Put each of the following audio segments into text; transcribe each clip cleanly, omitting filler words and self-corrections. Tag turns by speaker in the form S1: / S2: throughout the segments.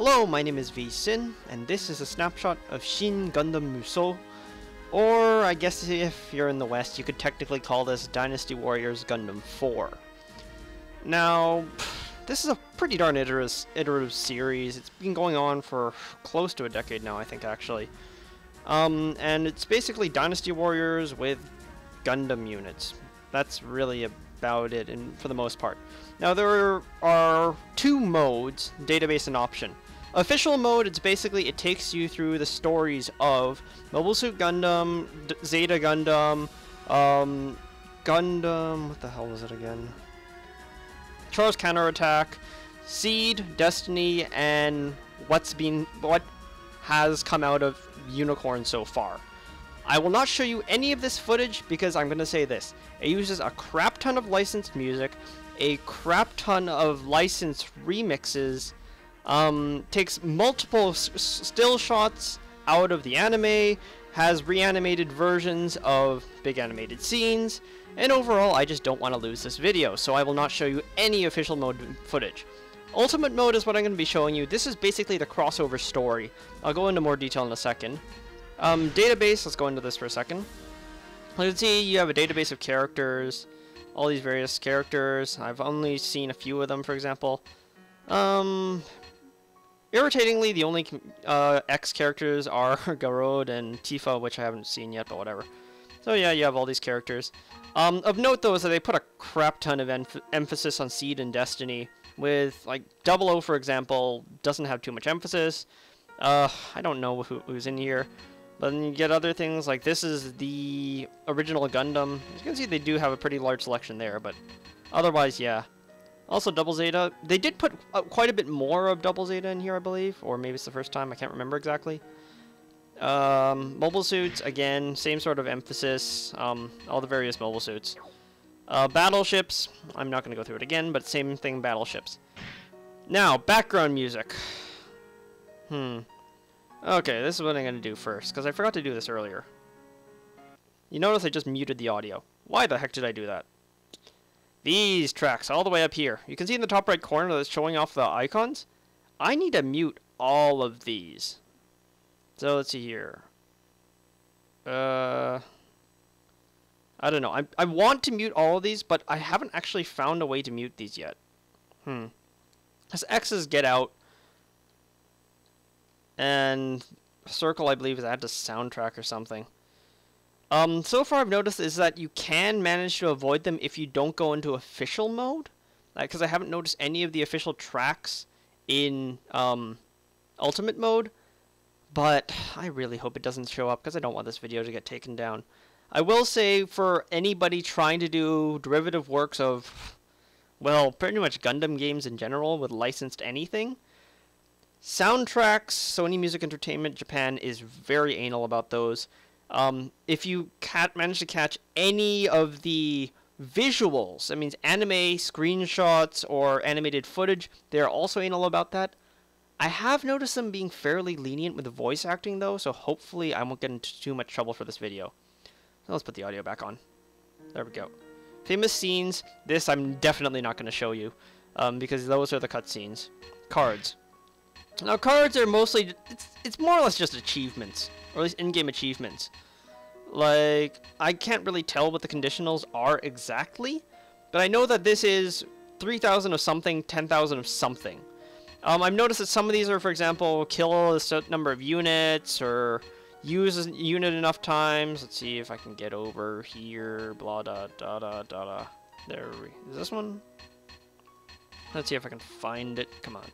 S1: Hello, my name is V-Sin, and this is a snapshot of Shin Gundam Musou, or I guess if you're in the West, you could technically call this Dynasty Warriors Gundam 4. Now, this is a pretty darn iterative series. It's been going on for close to a decade now, I think, actually. And it's basically Dynasty Warriors with Gundam units. That's really about it, and for the most part. Now, there are two modes, database and option. Official mode, it's basically, it takes you through the stories of Mobile Suit Gundam, Zeta Gundam, Gundam, what the hell was it again? Char's Counterattack, Seed, Destiny, and what has come out of Unicorn so far. I will not show you any of this footage because I'm going to say this. It uses a crap ton of licensed music, a crap ton of licensed remixes, takes multiple still shots out of the anime, has reanimated versions of big animated scenes, and overall I just don't want to lose this video, so I will not show you any official mode footage. Ultimate mode is what I'm going to be showing you. This is basically the crossover story. I'll go into more detail in a second. Database, let's go into this for a second. You can see you have a database of characters, all these various characters. I've only seen a few of them, for example. Irritatingly, the only X characters are Garou and Tifa, which I haven't seen yet, but whatever. So yeah, you have all these characters. Of note, though, is that they put a crap ton of emphasis on Seed and Destiny, with, like, 00, for example, doesn't have too much emphasis. I don't know who's in here. But then you get other things, like this is the original Gundam. As you can see, they do have a pretty large selection there, but otherwise, yeah. Also, Double Zeta. They did put quite a bit more of Double Zeta in here, I believe. Or maybe it's the first time, I can't remember exactly. Mobile suits, again, same sort of emphasis. All the various mobile suits. Battleships, I'm not going to go through it again, but same thing, battleships. Now, background music. Okay, this is what I'm going to do first, because I forgot to do this earlier. You notice I just muted the audio. Why the heck did I do that? These tracks, all the way up here. You can see in the top right corner that's showing off the icons. I need to mute all of these. So, let's see here. I don't know. I want to mute all of these, but I haven't actually found a way to mute these yet. This X is Get Out. And Circle, I believe, is added to soundtrack or something. So far I've noticed is that you can manage to avoid them if you don't go into official mode. Because I haven't noticed any of the official tracks in ultimate mode. But I really hope it doesn't show up because I don't want this video to get taken down. I will say for anybody trying to do derivative works of, well, pretty much Gundam games in general with licensed anything, soundtracks, Sony Music Entertainment Japan is very anal about those. If you can't manage to catch any of the visuals, that means anime, screenshots, or animated footage, they're also anal about that. I have noticed them being fairly lenient with the voice acting, though, so hopefully I won't get into too much trouble for this video. So let's put the audio back on. There we go. Famous scenes. This I'm definitely not going to show you, because those are the cutscenes. Cards. Now, cards are mostly, it's more or less just achievements, or at least in-game achievements. Like, I can't really tell what the conditionals are exactly, but I know that this is 3,000 of something, 10,000 of something. I've noticed that some of these are, for example, kill a certain number of units, or use a unit enough times. Let's see if I can get over here, blah, da, da, da, da, da. Is this one? Let's see if I can find it. Come on.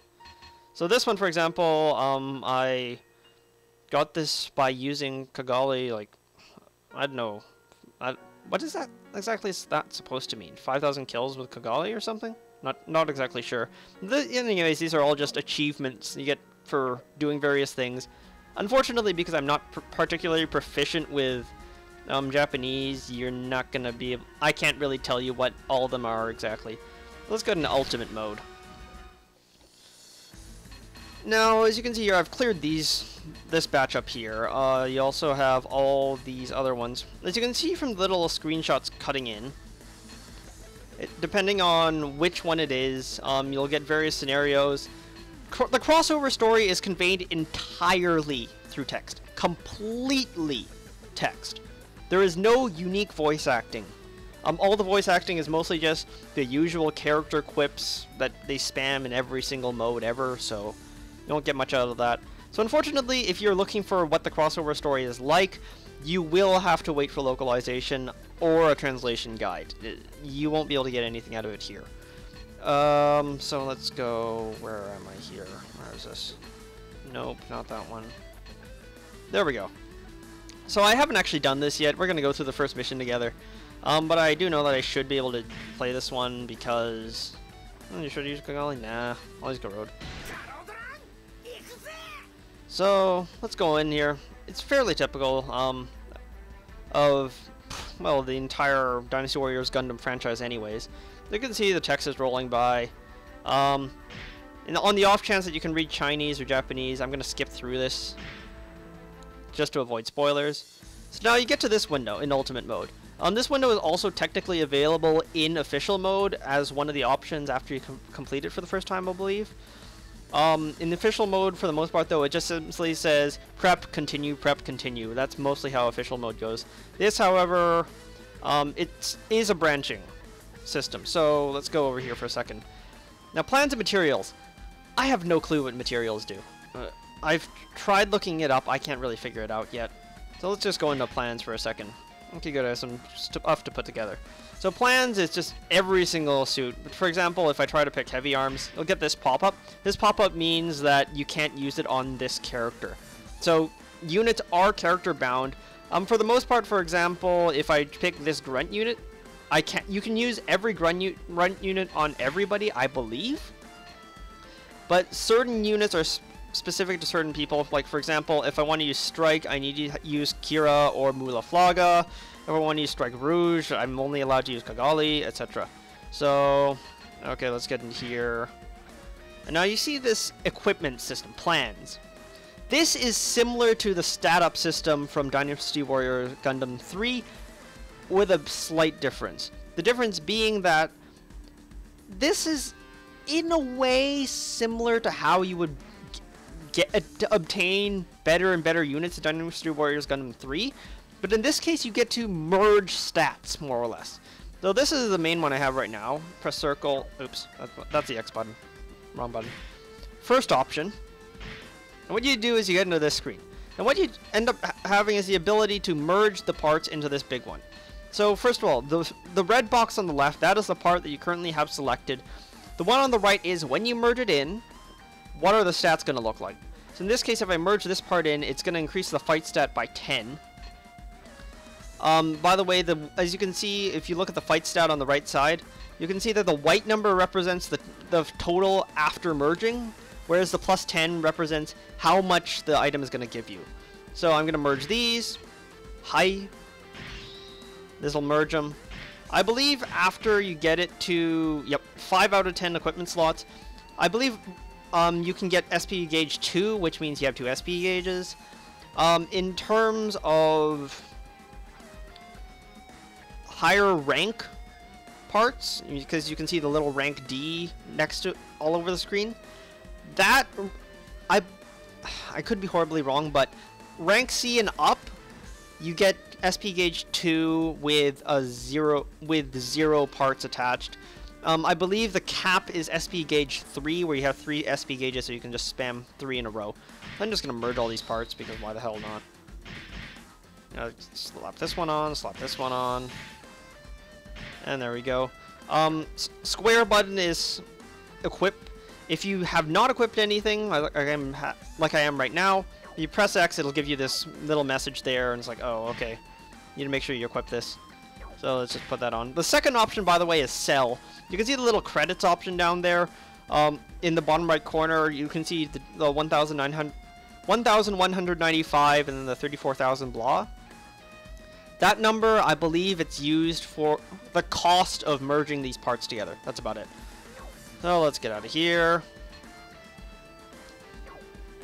S1: So this one, for example, I got this by using Kigali, like, I don't know, what is that exactly is that supposed to mean? 5,000 kills with Kigali or something? Not exactly sure. Anyways, these are all just achievements you get for doing various things. Unfortunately, because I'm not particularly proficient with Japanese, you're not going to be able, I can't really tell you what all of them are exactly. Let's go into ultimate mode. Now, as you can see here, I've cleared this batch up here. You also have all these other ones. As you can see from the little screenshots cutting in, depending on which one it is, you'll get various scenarios. the crossover story is conveyed entirely through text. Completely text. There is no unique voice acting. All the voice acting is mostly just the usual character quips that they spam in every single mode ever, so you don't get much out of that. So unfortunately, if you're looking for what the crossover story is like, you will have to wait for localization or a translation guide. You won't be able to get anything out of it here. So let's go, where am I here? Where is this? Nope, not that one. There we go. So I haven't actually done this yet. We're going to go through the first mission together. But I do know that I should be able to play this one because... you should use Kigali? Nah, I'll use Garode. So, let's go in here. It's fairly typical of, well, the entire Dynasty Warriors Gundam franchise anyways. You can see the text is rolling by. And on the off chance that you can read Chinese or Japanese, I'm going to skip through this just to avoid spoilers. So now you get to this window in Ultimate Mode. This window is also technically available in Official Mode as one of the options after you complete it for the first time, I believe. In the Official Mode, for the most part, though, it just simply says prep, continue, prep, continue. That's mostly how Official Mode goes. This, however, it is a branching system. So let's go over here for a second. Now, plans and materials. I have no clue what materials do. I've tried looking it up. I can't really figure it out yet. So let's just go into plans for a second. Okay, good. I have some stuff to put together. So plans is just every single suit. For example, if I try to pick heavy arms, you'll get this pop-up. This pop-up means that you can't use it on this character. So units are character bound. For the most part, for example, if I pick this grunt unit, you can use every grunt unit on everybody, I believe. But certain units are specific to certain people. Like, for example, if I want to use Strike, I need to use Kira or Mulaflaga. If I want to use Strike Rouge, I'm only allowed to use Kigali, etc. So, okay, let's get in here. And now you see this equipment system, plans. This is similar to the stat-up system from Dynasty Warriors Gundam 3, with a slight difference. The difference being that this is, in a way, similar to how you would obtain better and better units in Dynasty Warriors Gundam 3, but in this case you get to merge stats, more or less. So this is the main one I have right now. Press circle. Oops, that's the X button. Wrong button. First option. And what you do is you get into this screen. And what you end up having is the ability to merge the parts into this big one. So first of all, the red box on the left, that is the part that you currently have selected. The one on the right is when you merge it in, what are the stats going to look like? So in this case, if I merge this part in, it's going to increase the fight stat by 10. By the way, as you can see, if you look at the fight stat on the right side, you can see that the white number represents the total after merging, whereas the plus 10 represents how much the item is going to give you. So I'm going to merge these. Hi. This will merge them. I believe after you get it to, 5 out of 10 equipment slots, I believe you can get SP gauge 2, which means you have 2 SP gauges. In terms of higher rank parts, because you can see the little rank D next to all over the screen, that I could be horribly wrong, but rank C and up, you get SP gauge 2 with zero parts attached. I believe the cap is SP gauge 3, where you have 3 SP gauges, so you can just spam 3 in a row. I'm just gonna merge all these parts because why the hell not? Slap this one on, slap this one on, and there we go. Square button is equip. If you have not equipped anything, like I am right now, you press X, it'll give you this little message there, and it's like, oh, okay, you need to make sure you equip this. So let's just put that on. The second option, by the way, is sell. You can see the little credits option down there. In the bottom right corner, you can see the 1,195 and then the 34,000 blah. That number, I believe it's used for the cost of merging these parts together. That's about it. So let's get out of here.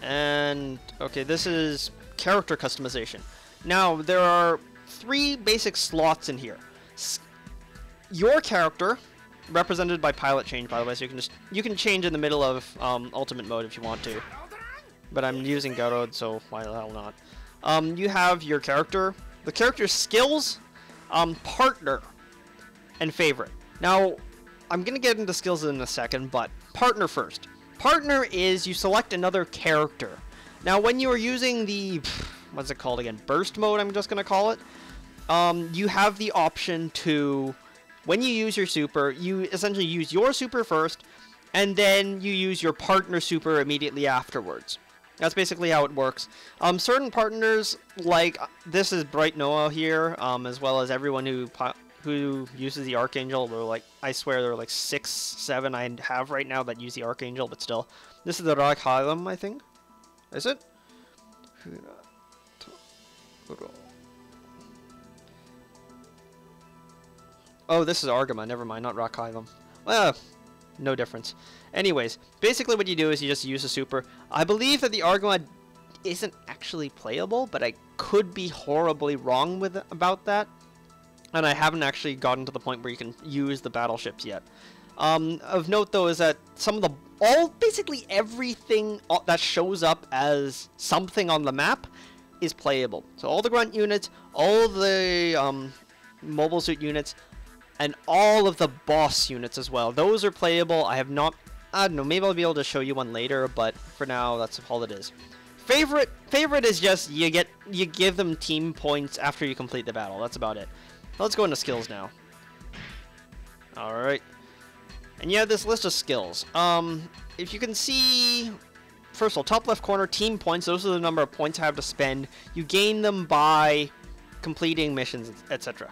S1: And, okay, this is character customization. Now, there are 3 basic slots in here. Your character, represented by pilot change, by the way, so you can change in the middle of ultimate mode if you want to. But I'm using Garou, so why the hell not? You have your character, the character's skills, partner, and favorite. Now, I'm gonna get into skills in a second, but partner first. Partner is you select another character. Now, when you are using the, what's it called again? Burst mode, I'm just gonna call it. You have the option to, when you use your super, you essentially use your super first, and then you use your partner super immediately afterwards. That's basically how it works. Certain partners, like this is Bright Noah here, as well as everyone who uses the Archangel. They're like, I swear there are like 6, 7 I have right now that use the Archangel, but still. This is the Rakhaim, I think. Is it? Oh, this is Argama. Never mind, not Rakhaim. Well, no difference. Anyways, basically what you do is you just use a super. I believe that the Argama isn't actually playable, but I could be horribly wrong about that. And I haven't actually gotten to the point where you can use the battleships yet. Of note though is that basically everything that shows up as something on the map is playable. So all the grunt units, all the mobile suit units, and all of the boss units as well. Those are playable. I don't know, maybe I'll be able to show you one later, but for now that's all it is. Favorite is just you give them team points after you complete the battle. That's about it. Let's go into skills now. Alright. And you have this list of skills. If you can see, first of all, top left corner, team points. Those are the number of points I have to spend. You gain them by completing missions, etc.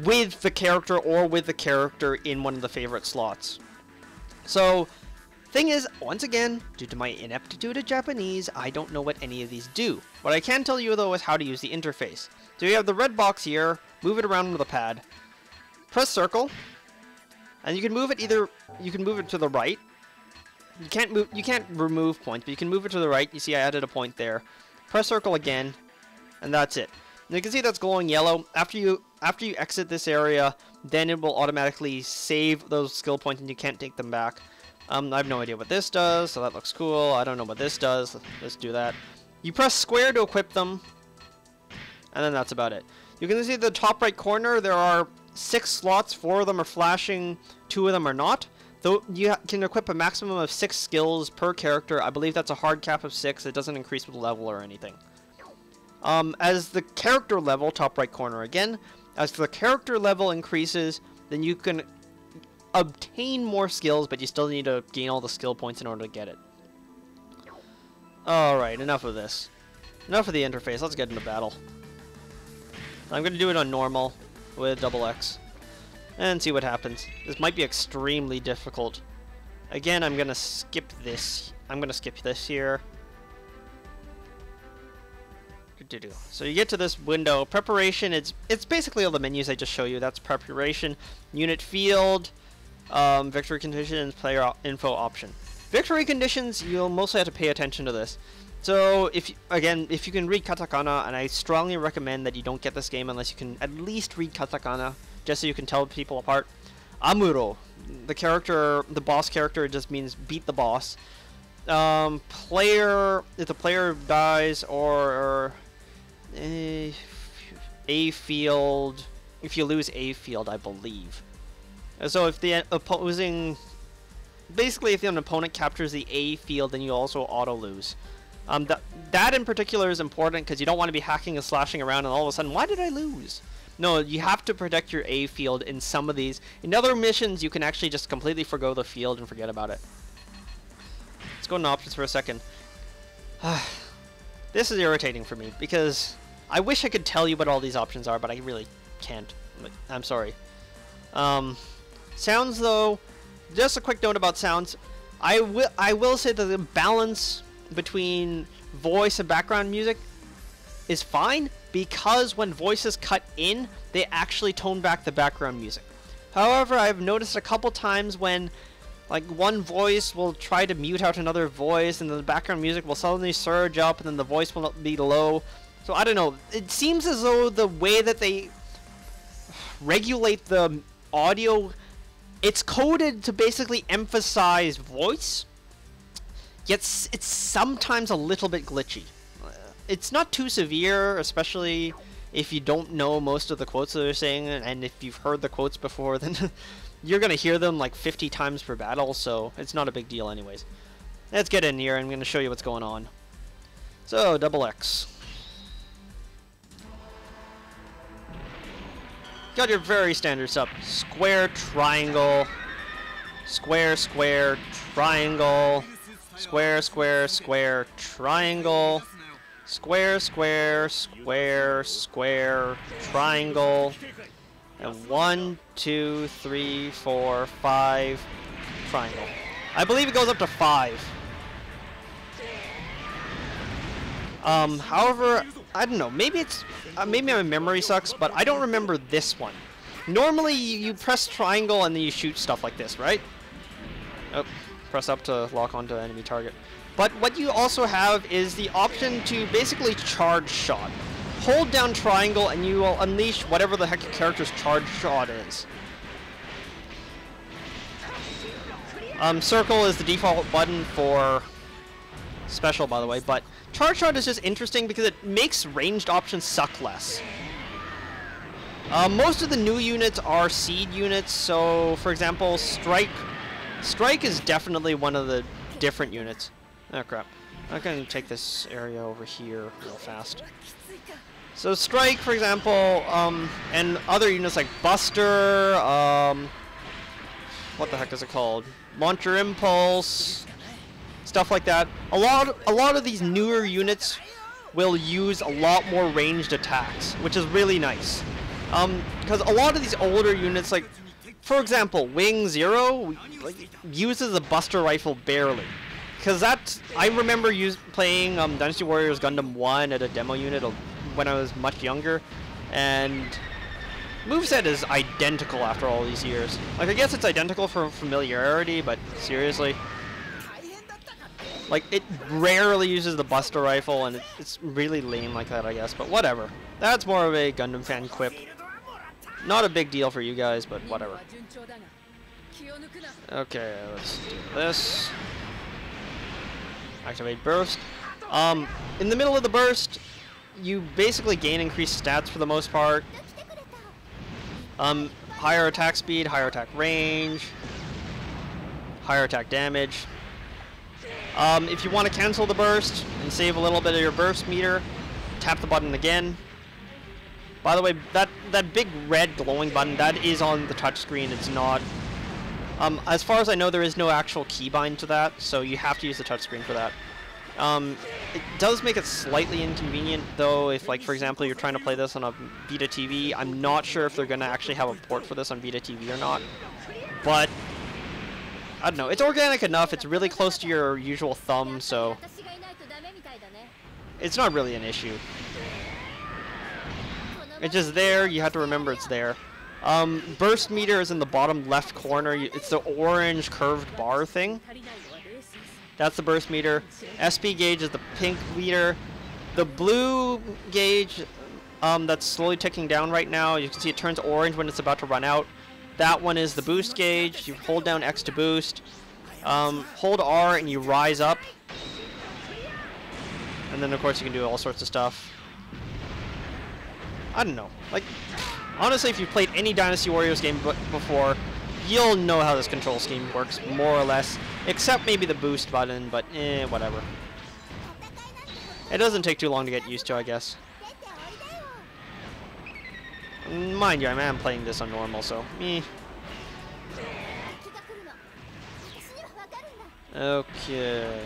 S1: With the character or with the character in one of the favorite slots. So, thing is, once again, due to my ineptitude at Japanese, I don't know what any of these do. What I can tell you though is how to use the interface. So you have the red box here, move it around with a pad, press circle, and you can move it to the right. You can't remove points, but you can move it to the right. You see I added a point there. Press circle again, and that's it. And you can see that's glowing yellow. After you exit this area, then it will automatically save those skill points and you can't take them back. I have no idea what this does, so that looks cool. I don't know what this does. Let's do that. You press square to equip them, and then that's about it. You can see the top right corner, there are 6 slots. 4 of them are flashing, 2 of them are not. Though you can equip a maximum of 6 skills per character. I believe that's a hard cap of 6. It doesn't increase with level or anything. As the character level, top right corner again, as the character level increases, then you can obtain more skills, but you still need to gain all the skill points in order to get it. Alright, enough of this. Enough of the interface, let's get into battle. I'm going to do it on normal with XX and see what happens. This might be extremely difficult. Again, I'm going to skip this. I'm going to skip this here. So you get to this window. Preparation, it's basically all the menus I just show you. That's preparation, unit field, victory conditions, player info option. Victory conditions, you'll mostly have to pay attention to this. So if you can read katakana, and I strongly recommend that you don't get this game unless you can at least read katakana, just so you can tell people apart. Amuro, the boss character, just means beat the boss. Player, if the player dies, or A field, if you lose A field, I believe. So if the opposing, basically if an opponent captures the A field, then you also auto lose. That in particular is important because you don't want to be hacking and slashing around and all of a sudden, why did I lose? No, you have to protect your A field in some of these. In other missions, you can actually just completely forgo the field and forget about it. Let's go into options for a second. This is irritating for me because I wish I could tell you what all these options are, but I really can't. I'm sorry. Sounds though, just a quick note about sounds. I will say that the balance between voice and background music is fine because when voices cut in, they actually tone back the background music. However, I've noticed a couple times when like one voice will try to mute out another voice and then the background music will suddenly surge up and then the voice will be low. So I don't know, it seems as though the way that they regulate the audio, It's coded to basically emphasize voice, yet it's sometimes a little bit glitchy. It's not too severe, especially if you don't know most of the quotes that they're saying, and if you've heard the quotes before, then you're gonna hear them like 50 times per battle, so it's not a big deal anyways. Let's get in here, I'm gonna show you what's going on. So, double X. Got your very standard stuff. Square, triangle, square, square, triangle, square, square, square, triangle, square, square, square, square, triangle, and 1, 2, 3, 4, 5, triangle. I believe it goes up to 5. However, I don't know, maybe it's, maybe my memory sucks, but I don't remember this one. Normally, you press triangle and then you shoot stuff like this, right? Oh, press up to lock onto enemy target. But what you also have is the option to basically charge shot. Hold down triangle and you will unleash whatever the heck your character's charge shot is. Circle is the default button for special, by the way, but charge shot is just interesting because it makes ranged options suck less. Most of the new units are seed units, so for example, Strike is definitely one of the different units. Oh crap. I'm gonna take this area over here real fast. So Strike, for example, and other units like Buster, what the heck is it called? Launcher Impulse, stuff like that. A lot of these newer units will use a lot more ranged attacks, which is really nice. Because a lot of these older units, like, for example, Wing Zero uses a Buster Rifle barely. Because I remember playing Dynasty Warriors Gundam 1 at a demo unit when I was much younger, and moveset is identical after all these years. Like, I guess it's identical for familiarity, but seriously. Like, it rarely uses the Buster Rifle, and it's really lame like that, I guess, but whatever. That's more of a Gundam fan quip. Not a big deal for you guys, but whatever. Okay, let's do this. Activate burst. In the middle of the burst, you basically gain increased stats for the most part. Higher attack speed, higher attack range, higher attack damage. If you want to cancel the burst and save a little bit of your burst meter, tap the button again. By the way, that big red glowing button, that is on the touchscreen. It's not. As far as I know, there is no actual keybind to that, so you have to use the touchscreen for that. It does make it slightly inconvenient, though, if, like, for example, you're trying to play this on a Vita TV. I'm not sure if they're going to actually have a port for this on Vita TV or not. But I don't know. It's organic enough. It's really close to your usual thumb, so it's not really an issue. It's just there. You have to remember it's there. Burst meter is in the bottom left corner. It's the orange curved bar thing. That's the burst meter. SP gauge is the pink meter. The blue gauge that's slowly ticking down right now. You can see it turns orange when it's about to run out. That one is the boost gauge. You hold down X to boost. Hold R and you rise up. And then of course you can do all sorts of stuff. I don't know. Like, honestly, if you've played any Dynasty Warriors game before, you'll know how this control scheme works, more or less. Except maybe the boost button, but whatever. It doesn't take too long to get used to, I guess. Mind you, I am playing this on normal, so meh. Okay.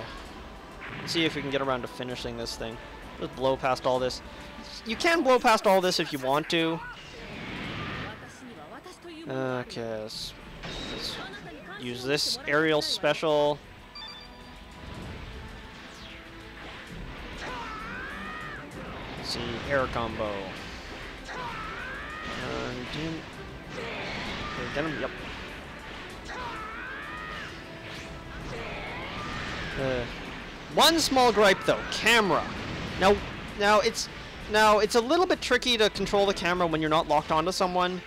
S1: Let's see if we can get around to finishing this thing. Just blow past all this. You can blow past all this if you want to. Okay, let's use this aerial special. Let's see, air combo. Get him? Yep. One small gripe though, camera. Now it's a little bit tricky to control the camera when you're not locked onto someone.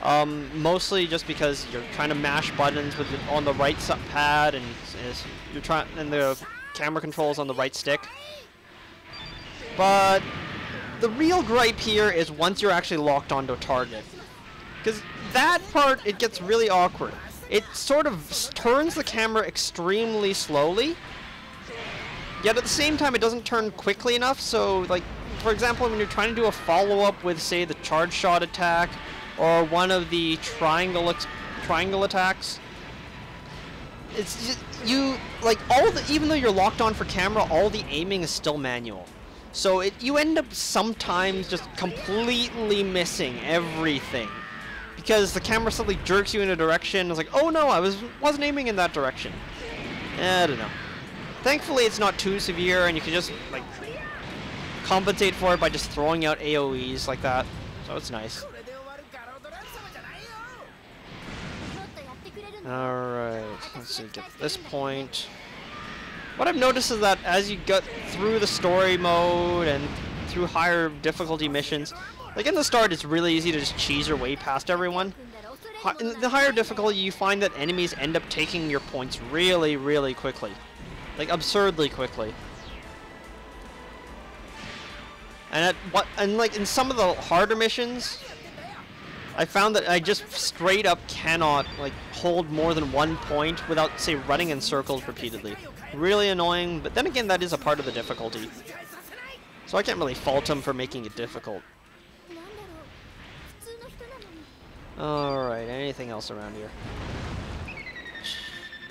S1: Mostly just because you're trying to mash buttons with on the right pad, and you're trying, and the camera controls on the right stick. But the real gripe here is once you're actually locked onto a target, because that part it gets really awkward. It sort of turns the camera extremely slowly, yet at the same time it doesn't turn quickly enough. So, like, for example, when you're trying to do a follow-up with, say, the charge shot attack, or one of the triangle attacks, it's just, even though you're locked on for camera, all the aiming is still manual. So you end up sometimes just completely missing everything because the camera suddenly jerks you in a direction. It's like, oh no, I wasn't aiming in that direction. I don't know. Thankfully, it's not too severe, and you can just like compensate for it by just throwing out AOEs like that. So it's nice. Alright, let's see, get this point. What I've noticed is that as you get through the story mode and through higher difficulty missions, like in the start it's really easy to just cheese your way past everyone. In the higher difficulty you find that enemies end up taking your points really, really quickly. Like absurdly quickly. And like in some of the harder missions, I found that I just straight up cannot like hold more than 1 point without, say, running in circles repeatedly. Really annoying, but then again, that is a part of the difficulty. So I can't really fault him for making it difficult. Alright, anything else around here?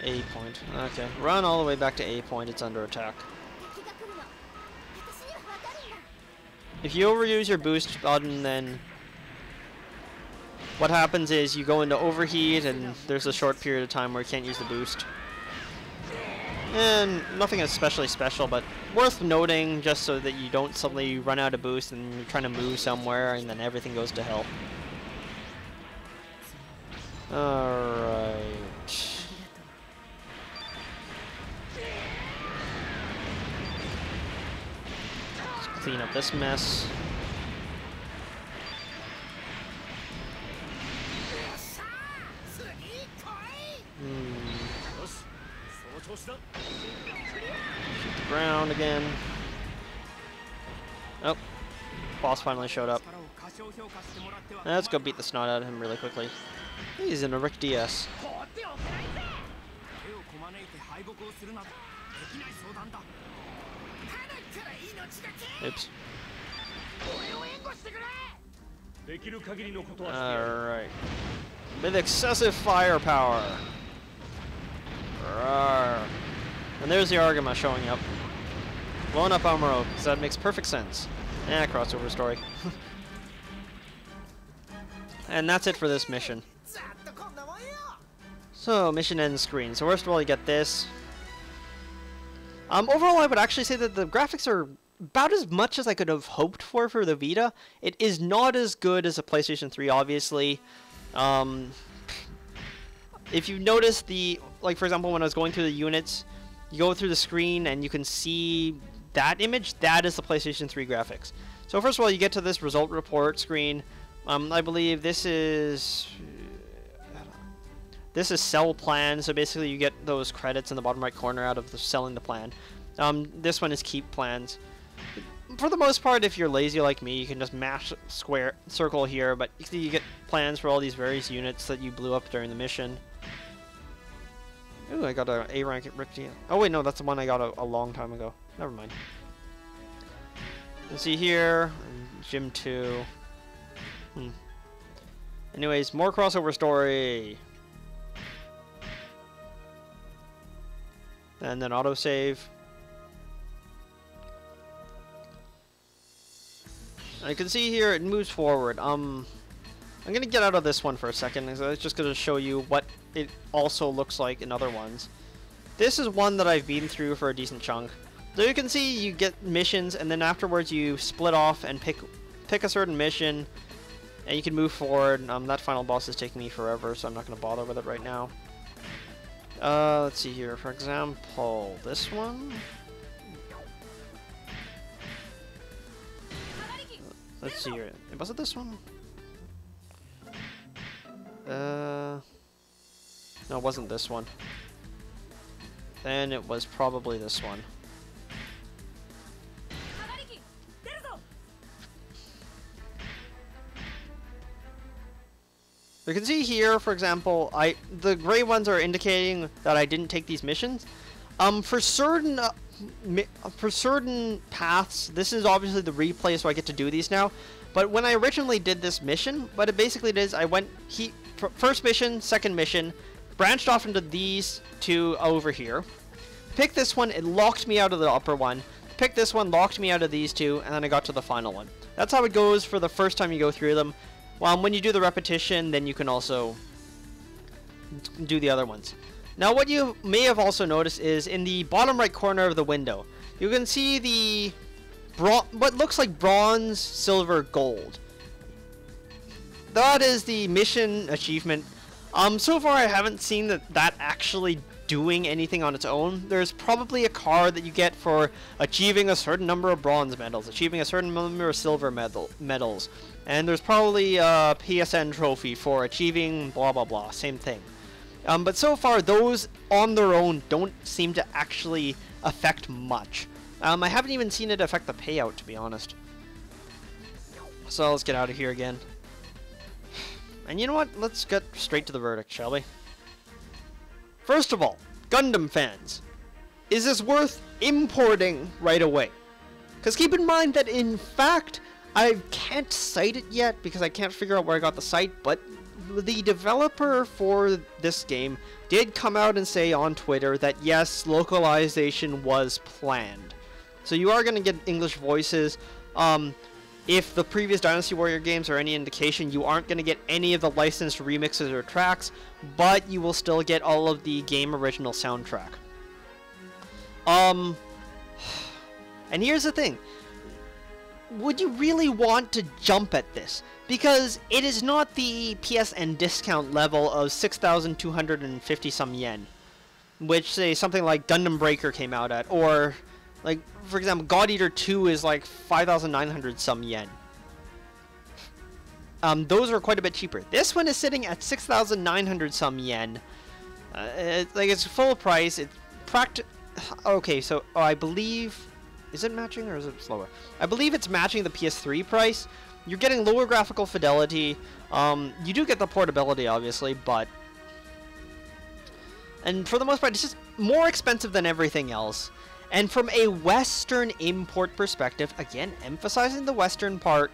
S1: A point. Okay, run all the way back to A point, it's under attack. If you overuse your boost button, then what happens is you go into overheat, and there's a short period of time where you can't use the boost. And nothing especially special, but worth noting just so that you don't suddenly run out of boost and you're trying to move somewhere and then everything goes to hell. Alright. Let's clean up this mess. Shoot the ground again. Oh, boss finally showed up. Let's go beat the snot out of him really quickly. He's in a Rick DS. Oops. Alright. With excessive firepower. Rawr. And there's the Argama showing up. Blowing up Amuro, because that makes perfect sense. Crossover story. And that's it for this mission. So, mission end screen. So first of all, you get this. Overall, I would actually say that the graphics are about as much as I could have hoped for the Vita. It is not as good as a PlayStation 3, obviously. If you notice like for example, when I was going through the units, you go through the screen and you can see that image, that is the PlayStation 3 graphics. So first of all, you get to this result report screen. I believe this is sell plan, so basically you get those credits in the bottom right corner out of selling the plan. This one is keep plans. For the most part, if you're lazy like me, you can just mash circle here, but you get plans for all these various units that you blew up during the mission. Ooh, I got an A rank at Rick DS. Oh wait, no, that's the one I got a long time ago. Never mind. You see here, Gym 2. Anyways, more crossover story. And then autosave. And you can see here it moves forward. I'm gonna get out of this one for a second, because it's just gonna show you what it also looks like in other ones. This is one that I've been through for a decent chunk. So you can see you get missions, and then afterwards you split off and pick a certain mission, and you can move forward. That final boss is taking me forever, so I'm not gonna bother with it right now. Let's see here. For example, this one. Let's see here. Was it this one? No, it wasn't this one. Then it was probably this one. You can see here, for example, the gray ones are indicating that I didn't take these missions. For certain paths, this is obviously the replay, so I get to do these now. But when I originally did this mission, what it basically did is I went first mission, second mission, branched off into these two over here. Picked this one, it locked me out of the upper one. Picked this one, locked me out of these two, and then I got to the final one. That's how it goes for the first time you go through them. When you do the repetition, then you can also do the other ones. Now, what you may have also noticed is in the bottom right corner of the window, you can see the what looks like bronze, silver, gold. That is the mission achievement. So far, I haven't seen that actually doing anything on its own. There's probably a card that you get for achieving a certain number of bronze medals, achieving a certain number of silver medals, and there's probably a PSN trophy for achieving blah blah blah, same thing. But so far, those on their own don't seem to actually affect much. I haven't even seen it affect the payout, to be honest. So let's get out of here again. And you know what? Let's get straight to the verdict, shall we? First of all, Gundam fans, is this worth importing right away? Because keep in mind that, in fact, I can't cite it yet because I can't figure out where I got the site, but the developer for this game did come out and say on Twitter that yes, localization was planned. So you are going to get English voices. If the previous Dynasty Warrior games are any indication, you aren't going to get any of the licensed remixes or tracks, but you will still get all of the game original soundtrack. And here's the thing. Would you really want to jump at this? Because it is not the PSN discount level of 6,250 some yen, which say something like Gundam Breaker came out at, or like, for example, God Eater 2 is like 5,900 some yen. Those are quite a bit cheaper. This one is sitting at 6,900 some yen. It's full price. It's okay, so I believe, is it matching or is it slower? I believe it's matching the PS3 price. You're getting lower graphical fidelity. You do get the portability, obviously, but, and for the most part, it's just more expensive than everything else. And from a Western import perspective, again, emphasizing the Western part,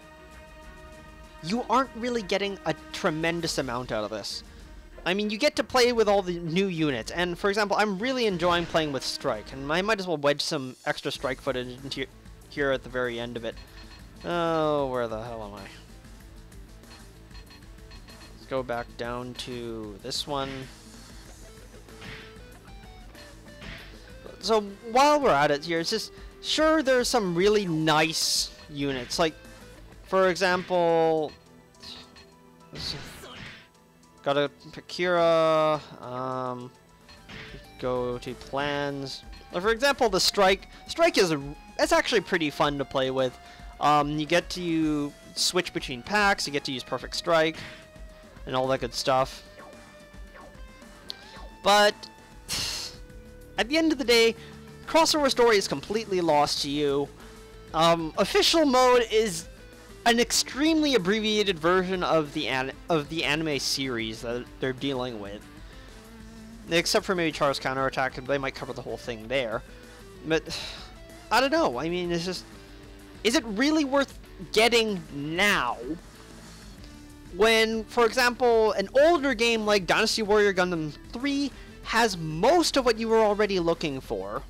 S1: you aren't really getting a tremendous amount out of this. I mean, you get to play with all the new units, and for example, I'm really enjoying playing with Strike, and I might as well wedge some extra Strike footage into here at the very end of it. Oh, where the hell am I? Let's go back down to this one. So while we're at it here, it's just, sure, there's some really nice units. Like, for example, got a Kira, go to plans. For example, the Strike. Strike is it's actually pretty fun to play with. You get to switch between packs, you get to use Perfect Strike, and all that good stuff. But at the end of the day, Crossover Story is completely lost to you. Official mode is an extremely abbreviated version of the anime series that they're dealing with. Except for maybe Char's Counterattack, they might cover the whole thing there. But I don't know. I mean, it's just, is it really worth getting now? When, for example, an older game like Dynasty Warrior Gundam 3 has most of what you were already looking for.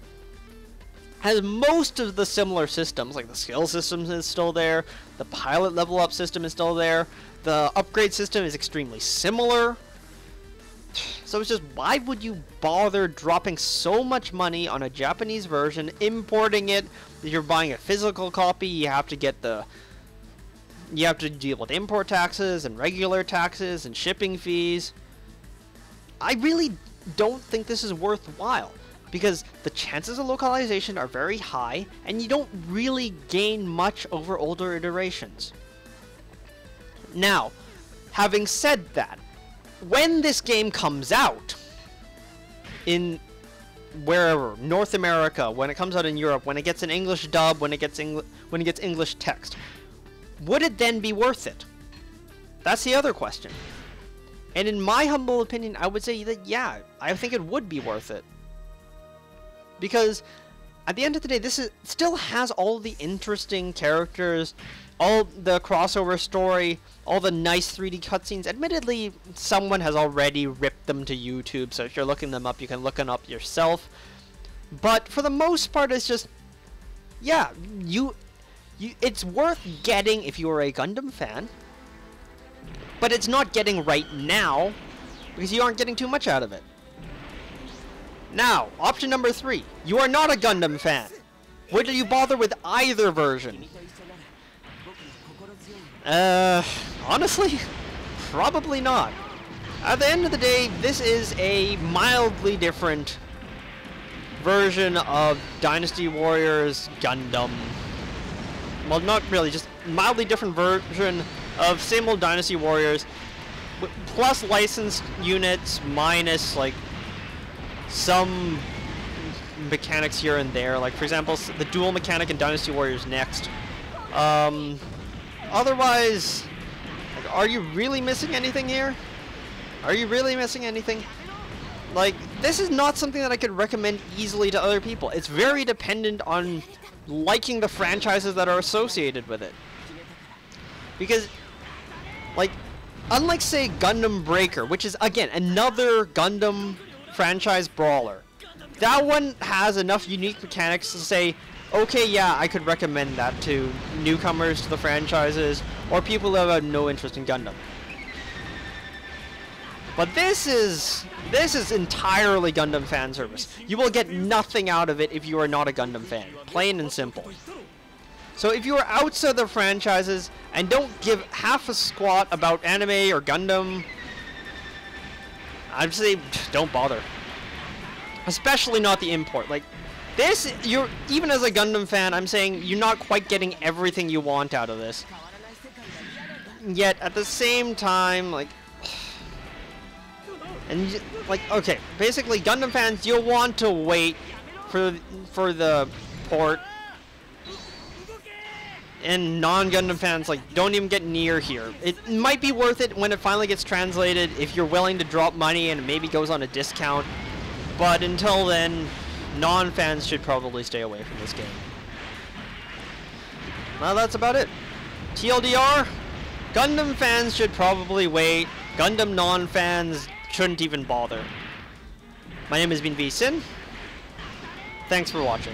S1: Has most of the similar systems, like the skill system is still there, the pilot level up system is still there, the upgrade system is extremely similar. So it's just, why would you bother dropping so much money on a Japanese version, importing it? If you're buying a physical copy, you have to get you have to deal with import taxes and regular taxes and shipping fees. I really don't think this is worthwhile, because the chances of localization are very high, and you don't really gain much over older iterations. Now, having said that, when this game comes out, in wherever, North America, when it comes out in Europe, when it gets an English dub, when it gets English text, would it then be worth it? That's the other question. And in my humble opinion, I would say that yeah, I think it would be worth it. Because at the end of the day, still has all the interesting characters, all the crossover story, all the nice 3D cutscenes. Admittedly, someone has already ripped them to YouTube, so if you're looking them up, you can look them up yourself. But for the most part, it's just, yeah, it's worth getting if you are a Gundam fan. But it's not getting right now, because you aren't getting too much out of it. Now, option number 3. You are not a Gundam fan. Would you bother with either version? Honestly, probably not. At the end of the day, this is a mildly different version of Dynasty Warriors Gundam. Well, not really, just mildly different version of same old Dynasty Warriors, plus licensed units, minus like some mechanics here and there. Like for example, the dual mechanic in Dynasty Warriors Next. Otherwise, like, are you really missing anything here? Are you really missing anything? Like, this is not something that I could recommend easily to other people. It's very dependent on liking the franchises that are associated with it. Because, like, unlike, say, Gundam Breaker, which is, again, another Gundam franchise brawler, that one has enough unique mechanics to say, okay, yeah, I could recommend that to newcomers to the franchises, or people who have no interest in Gundam. But this is entirely Gundam fan service. You will get nothing out of it if you are not a Gundam fan. Plain and simple. So if you are outside the franchises and don't give half a squat about anime or Gundam, I'd say don't bother. Especially not the import. Like this, even as a Gundam fan, I'm saying you're not quite getting everything you want out of this. Yet at the same time, like, and like, okay, basically Gundam fans, you'll want to wait for the port. And non-Gundam fans, like, don't even get near here. It might be worth it when it finally gets translated if you're willing to drop money and it maybe goes on a discount. But until then, non-fans should probably stay away from this game. Well, that's about it. TLDR, Gundam fans should probably wait. Gundam non-fans shouldn't even bother. My name has been VSyn. Thanks for watching.